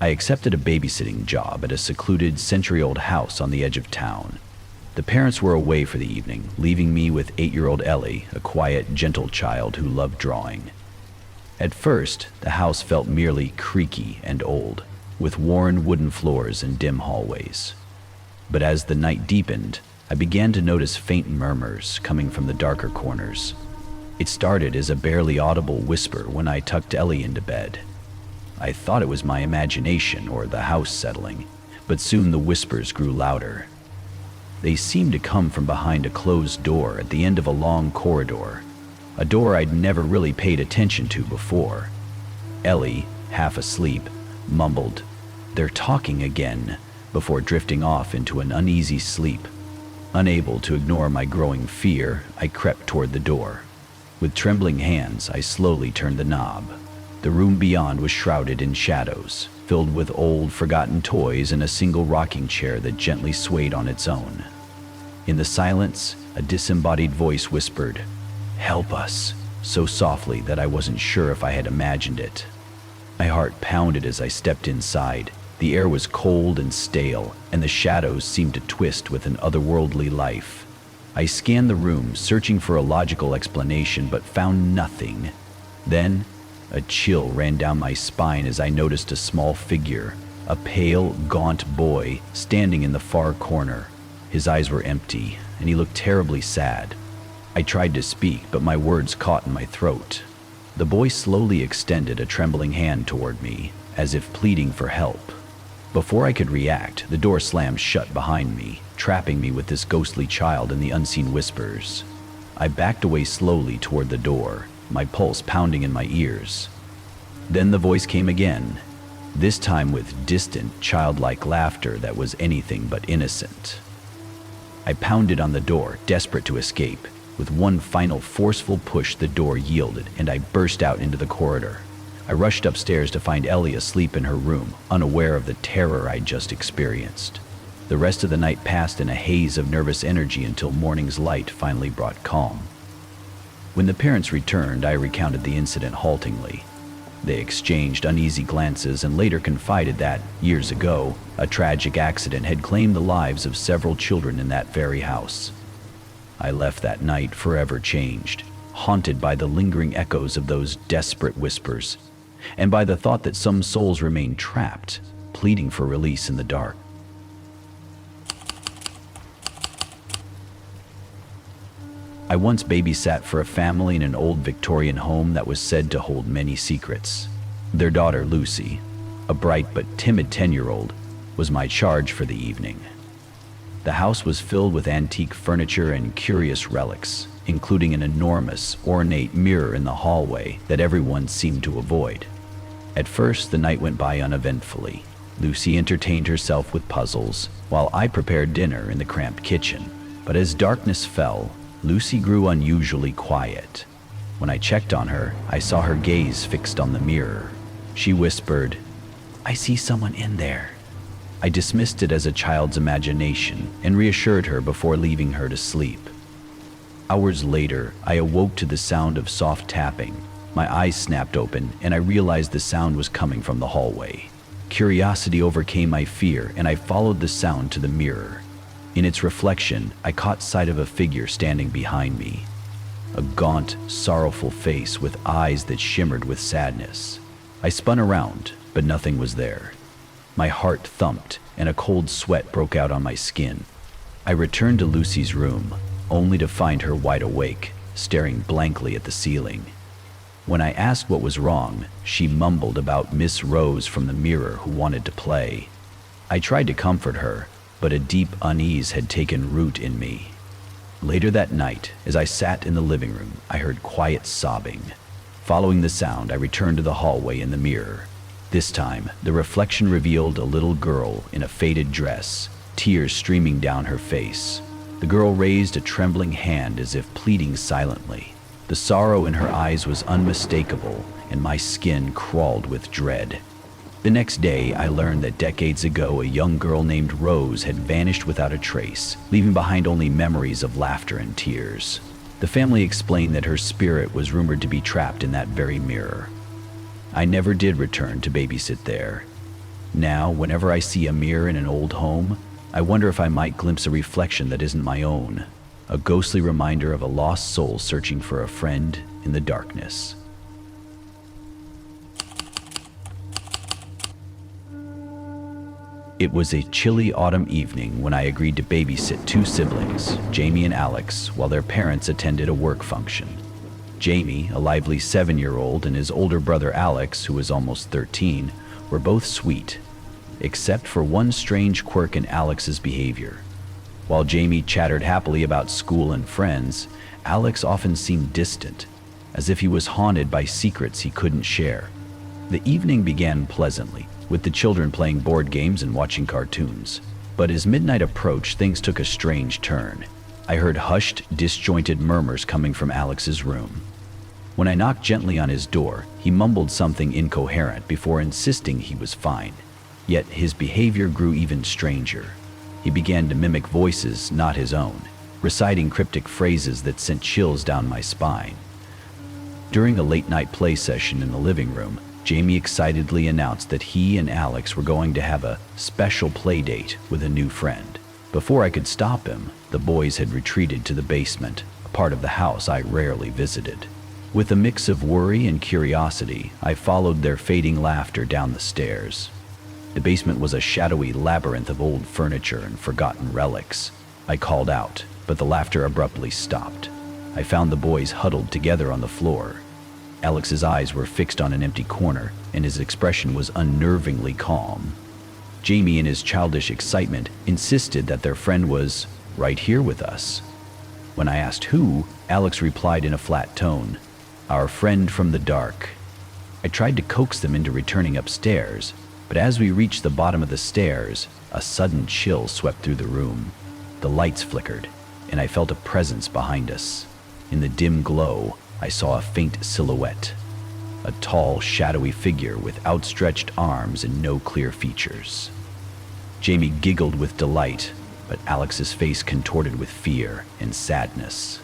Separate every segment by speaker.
Speaker 1: I accepted a babysitting job at a secluded, century-old house on the edge of town. The parents were away for the evening, leaving me with 8-year-old Ellie, a quiet, gentle child who loved drawing. At first, the house felt merely creaky and old, with worn wooden floors and dim hallways. But as the night deepened, I began to notice faint murmurs coming from the darker corners. It started as a barely audible whisper when I tucked Ellie into bed. I thought it was my imagination or the house settling, but soon the whispers grew louder. They seemed to come from behind a closed door at the end of a long corridor, a door I'd never really paid attention to before. Ellie, half asleep, mumbled, "They're talking again," before drifting off into an uneasy sleep. Unable to ignore my growing fear, I crept toward the door. With trembling hands, I slowly turned the knob. The room beyond was shrouded in shadows, filled with old, forgotten toys and a single rocking chair that gently swayed on its own. In the silence, a disembodied voice whispered, "Help us," so softly that I wasn't sure if I had imagined it. My heart pounded as I stepped inside. The air was cold and stale, and the shadows seemed to twist with an otherworldly life. I scanned the room, searching for a logical explanation, but found nothing. Then, a chill ran down my spine as I noticed a small figure, a pale, gaunt boy, standing in the far corner. His eyes were empty, and he looked terribly sad. I tried to speak, but my words caught in my throat. The boy slowly extended a trembling hand toward me, as if pleading for help. Before I could react, the door slammed shut behind me, trapping me with this ghostly child and the unseen whispers. I backed away slowly toward the door, my pulse pounding in my ears. Then the voice came again, this time with distant, childlike laughter that was anything but innocent. I pounded on the door, desperate to escape. With one final forceful push, the door yielded, and I burst out into the corridor. I rushed upstairs to find Ellie asleep in her room, unaware of the terror I'd just experienced. The rest of the night passed in a haze of nervous energy until morning's light finally brought calm. When the parents returned, I recounted the incident haltingly. They exchanged uneasy glances and later confided that, years ago, a tragic accident had claimed the lives of several children in that very house. I left that night forever changed, haunted by the lingering echoes of those desperate whispers, and by the thought that some souls remained trapped, pleading for release in the dark. I once babysat for a family in an old Victorian home that was said to hold many secrets. Their daughter, Lucy, a bright but timid 10-year-old, was my charge for the evening. The house was filled with antique furniture and curious relics, including an enormous, ornate mirror in the hallway that everyone seemed to avoid. At first, the night went by uneventfully. Lucy entertained herself with puzzles, while I prepared dinner in the cramped kitchen. But as darkness fell, Lucy grew unusually quiet. When I checked on her, I saw her gaze fixed on the mirror. She whispered, "I see someone in there." I dismissed it as a child's imagination and reassured her before leaving her to sleep. Hours later, I awoke to the sound of soft tapping. My eyes snapped open, and I realized the sound was coming from the hallway. Curiosity overcame my fear, and I followed the sound to the mirror. In its reflection, I caught sight of a figure standing behind me. A gaunt, sorrowful face with eyes that shimmered with sadness. I spun around, but nothing was there. My heart thumped, and a cold sweat broke out on my skin. I returned to Lucy's room, only to find her wide awake, staring blankly at the ceiling. When I asked what was wrong, she mumbled about Miss Rose from the mirror who wanted to play. I tried to comfort her, but a deep unease had taken root in me. Later that night, as I sat in the living room, I heard quiet sobbing. Following the sound, I returned to the hallway in the mirror. This time, the reflection revealed a little girl in a faded dress, tears streaming down her face. The girl raised a trembling hand as if pleading silently. The sorrow in her eyes was unmistakable, and my skin crawled with dread. The next day, I learned that decades ago, a young girl named Rose had vanished without a trace, leaving behind only memories of laughter and tears. The family explained that her spirit was rumored to be trapped in that very mirror. I never did return to babysit there. Now, whenever I see a mirror in an old home, I wonder if I might glimpse a reflection that isn't my own, a ghostly reminder of a lost soul searching for a friend in the darkness. It was a chilly autumn evening when I agreed to babysit two siblings, Jamie and Alex, while their parents attended a work function. Jamie, a lively 7-year-old, and his older brother Alex, who was almost 13, were both sweet, except for one strange quirk in Alex's behavior. While Jamie chattered happily about school and friends, Alex often seemed distant, as if he was haunted by secrets he couldn't share. The evening began pleasantly, with the children playing board games and watching cartoons. But as midnight approached, things took a strange turn. I heard hushed, disjointed murmurs coming from Alex's room. When I knocked gently on his door, he mumbled something incoherent before insisting he was fine. Yet his behavior grew even stranger. He began to mimic voices not his own, reciting cryptic phrases that sent chills down my spine. During a late-night play session in the living room, Jamie excitedly announced that he and Alex were going to have a special play date with a new friend. Before I could stop him, the boys had retreated to the basement, a part of the house I rarely visited. With a mix of worry and curiosity, I followed their fading laughter down the stairs. The basement was a shadowy labyrinth of old furniture and forgotten relics. I called out, but the laughter abruptly stopped. I found the boys huddled together on the floor. Alex's eyes were fixed on an empty corner, and his expression was unnervingly calm. Jamie, in his childish excitement, insisted that their friend was right here with us. When I asked who, Alex replied in a flat tone, "Our friend from the dark." I tried to coax them into returning upstairs, but as we reached the bottom of the stairs, a sudden chill swept through the room. The lights flickered, and I felt a presence behind us. In the dim glow, I saw a faint silhouette, a tall, shadowy figure with outstretched arms and no clear features. Jamie giggled with delight, but Alex's face contorted with fear and sadness.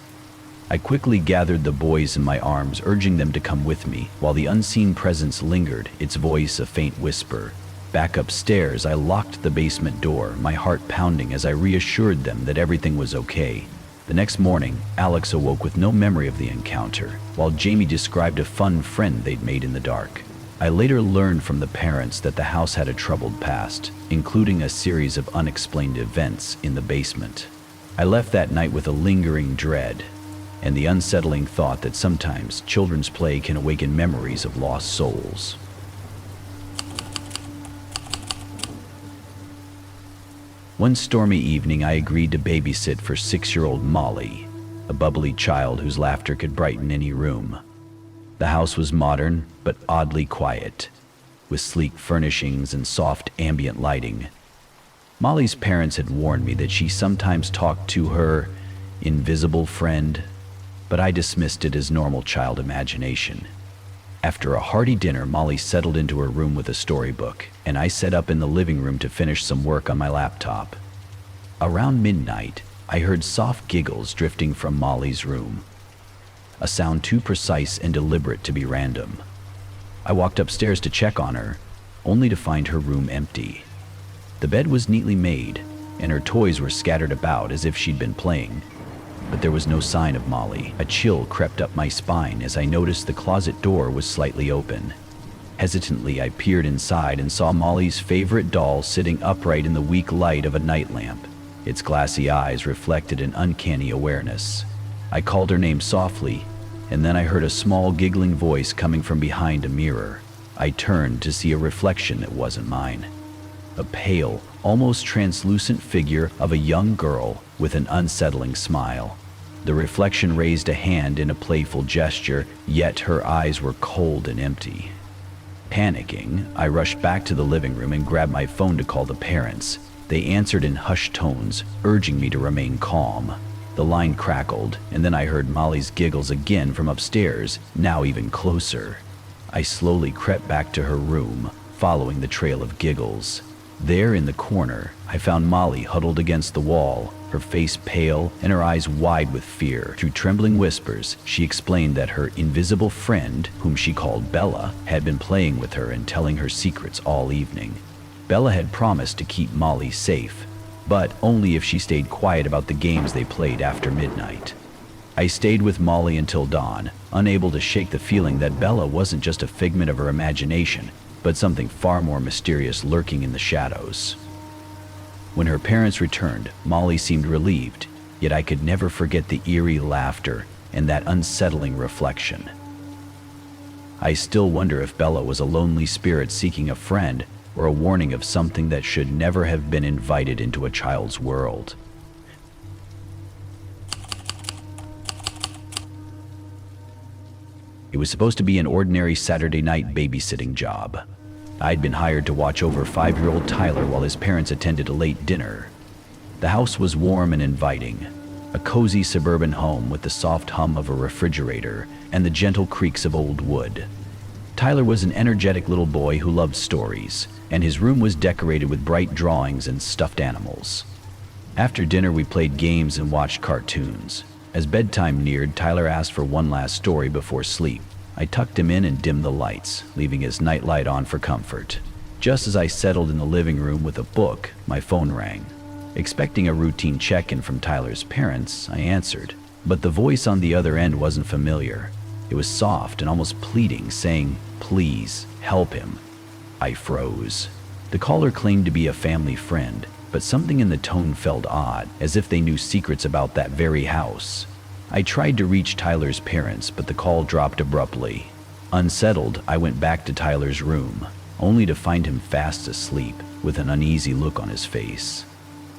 Speaker 1: I quickly gathered the boys in my arms, urging them to come with me, while the unseen presence lingered, its voice a faint whisper. Back upstairs, I locked the basement door, my heart pounding as I reassured them that everything was okay. The next morning, Alex awoke with no memory of the encounter, while Jamie described a fun friend they'd made in the dark. I later learned from the parents that the house had a troubled past, including a series of unexplained events in the basement. I left that night with a lingering dread, and the unsettling thought that sometimes children's play can awaken memories of lost souls. One stormy evening, I agreed to babysit for 6-year-old Molly, a bubbly child whose laughter could brighten any room. The house was modern, but oddly quiet, with sleek furnishings and soft ambient lighting. Molly's parents had warned me that she sometimes talked to her invisible friend, but I dismissed it as normal child imagination. After a hearty dinner, Molly settled into her room with a storybook, and I set up in the living room to finish some work on my laptop. Around midnight, I heard soft giggles drifting from Molly's room, a sound too precise and deliberate to be random. I walked upstairs to check on her, only to find her room empty. The bed was neatly made, and her toys were scattered about as if she'd been playing. But there was no sign of Molly. A chill crept up my spine as I noticed the closet door was slightly open. Hesitantly, I peered inside and saw Molly's favorite doll sitting upright in the weak light of a night lamp. Its glassy eyes reflected an uncanny awareness. I called her name softly, and then I heard a small giggling voice coming from behind a mirror. I turned to see a reflection that wasn't mine. A pale, almost translucent figure of a young girl with an unsettling smile. The reflection raised a hand in a playful gesture, yet her eyes were cold and empty. Panicking, I rushed back to the living room and grabbed my phone to call the parents. They answered in hushed tones, urging me to remain calm. The line crackled, and then I heard Molly's giggles again from upstairs, now even closer. I slowly crept back to her room, following the trail of giggles. There in the corner, I found Molly huddled against the wall, her face pale and her eyes wide with fear. Through trembling whispers, she explained that her invisible friend, whom she called Bella, had been playing with her and telling her secrets all evening. Bella had promised to keep Molly safe, but only if she stayed quiet about the games they played after midnight. I stayed with Molly until dawn, unable to shake the feeling that Bella wasn't just a figment of her imagination, but something far more mysterious lurking in the shadows. When her parents returned, Molly seemed relieved, yet I could never forget the eerie laughter and that unsettling reflection. I still wonder if Bella was a lonely spirit seeking a friend or a warning of something that should never have been invited into a child's world. It was supposed to be an ordinary Saturday night babysitting job. I'd been hired to watch over 5-year-old Tyler while his parents attended a late dinner. The house was warm and inviting, a cozy suburban home with the soft hum of a refrigerator and the gentle creaks of old wood. Tyler was an energetic little boy who loved stories, and his room was decorated with bright drawings and stuffed animals. After dinner, we played games and watched cartoons. As bedtime neared, Tyler asked for one last story before sleep. I tucked him in and dimmed the lights, leaving his nightlight on for comfort. Just as I settled in the living room with a book, my phone rang. Expecting a routine check-in from Tyler's parents, I answered, but the voice on the other end wasn't familiar. It was soft and almost pleading, saying, "Please, help him." I froze. The caller claimed to be a family friend, but something in the tone felt odd, as if they knew secrets about that very house. I tried to reach Tyler's parents, but the call dropped abruptly. Unsettled, I went back to Tyler's room, only to find him fast asleep, with an uneasy look on his face.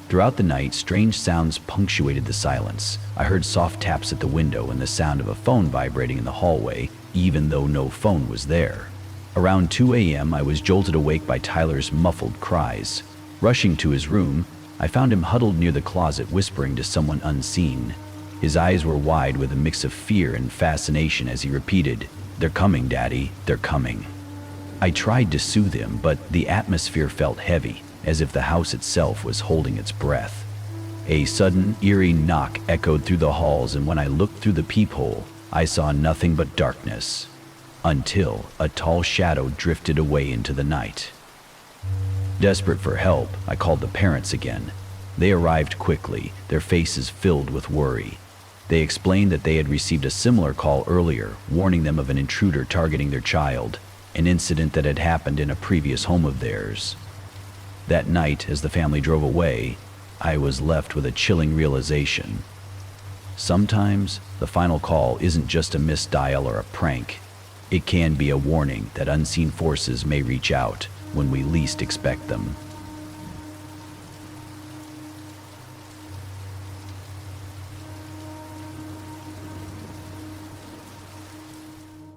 Speaker 1: Throughout the night, strange sounds punctuated the silence. I heard soft taps at the window and the sound of a phone vibrating in the hallway, even though no phone was there. Around 2 a.m., I was jolted awake by Tyler's muffled cries. Rushing to his room, I found him huddled near the closet, whispering to someone unseen. His eyes were wide with a mix of fear and fascination as he repeated, "They're coming, Daddy, they're coming." I tried to soothe him, but the atmosphere felt heavy, as if the house itself was holding its breath. A sudden, eerie knock echoed through the halls, and when I looked through the peephole, I saw nothing but darkness, until a tall shadow drifted away into the night. Desperate for help, I called the parents again. They arrived quickly, their faces filled with worry. They explained that they had received a similar call earlier, warning them of an intruder targeting their child, an incident that had happened in a previous home of theirs. That night, as the family drove away, I was left with a chilling realization. Sometimes, the final call isn't just a missed dial or a prank. It can be a warning that unseen forces may reach out when we least expect them.